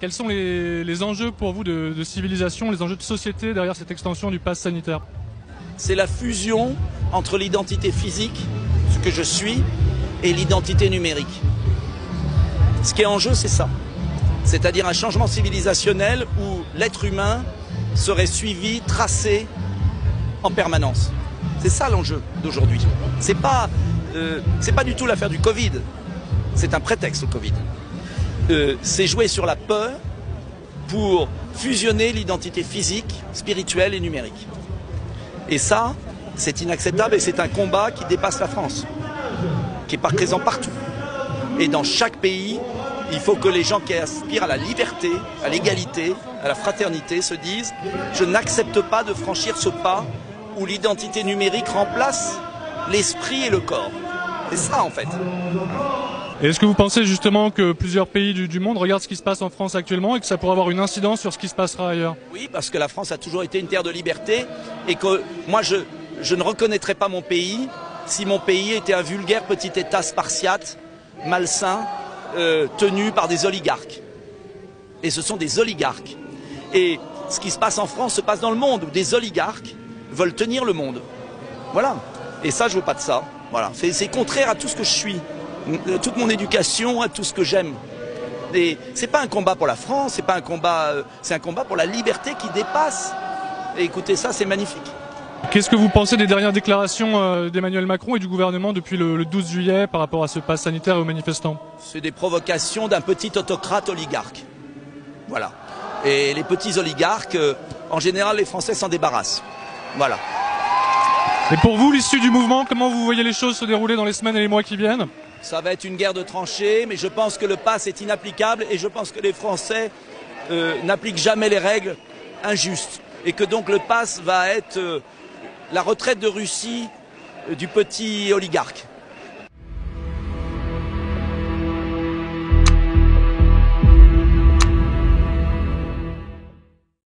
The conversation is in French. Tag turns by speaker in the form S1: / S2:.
S1: Quels sont les enjeux pour vous de civilisation, les enjeux de société derrière cette extension du pass sanitaire?
S2: C'est la fusion entre l'identité physique, ce que je suis, et l'identité numérique. Ce qui est en jeu, c'est ça. C'est-à-dire un changement civilisationnel où l'être humain serait suivi, tracé en permanence. C'est ça l'enjeu d'aujourd'hui. C'est pas du tout l'affaire du Covid. C'est un prétexte au Covid. C'est jouer sur la peur pour fusionner l'identité physique, spirituelle et numérique. Et ça, c'est inacceptable et c'est un combat qui dépasse la France, qui est présent partout. Et dans chaque pays, il faut que les gens qui aspirent à la liberté, à l'égalité, à la fraternité se disent « Je n'accepte pas de franchir ce pas où l'identité numérique remplace l'esprit et le corps ». C'est ça en fait.
S1: Et est-ce que vous pensez justement que plusieurs pays du monde regardent ce qui se passe en France actuellement et que ça pourrait avoir une incidence sur ce qui se passera ailleurs?
S2: Oui, parce que la France a toujours été une terre de liberté et que moi je ne reconnaîtrais pas mon pays si mon pays était un vulgaire petit État spartiate, malsain, tenu par des oligarques. Et ce sont des oligarques. Et ce qui se passe en France se passe dans le monde où des oligarques veulent tenir le monde. Voilà. Et ça, je veux pas de ça. Voilà. C'est contraire à tout ce que je suis, toute mon éducation, à tout ce que j'aime. Et c'est pas un combat pour la France, c'est pas un combat, c'est un combat pour la liberté qui dépasse. Et écoutez, ça, c'est magnifique.
S1: Qu'est-ce que vous pensez des dernières déclarations d'Emmanuel Macron et du gouvernement depuis le 12 juillet par rapport à ce pass sanitaire et aux manifestants?
S2: C'est des provocations d'un petit autocrate oligarque. Voilà. Et les petits oligarques, en général, les Français s'en débarrassent. Voilà.
S1: Et pour vous, l'issue du mouvement, comment vous voyez les choses se dérouler dans les semaines et les mois qui viennent?
S2: Ça va être une guerre de tranchées, mais je pense que le pass est inapplicable et je pense que les Français n'appliquent jamais les règles injustes. Et que donc le pass va être la retraite de Russie du petit oligarque.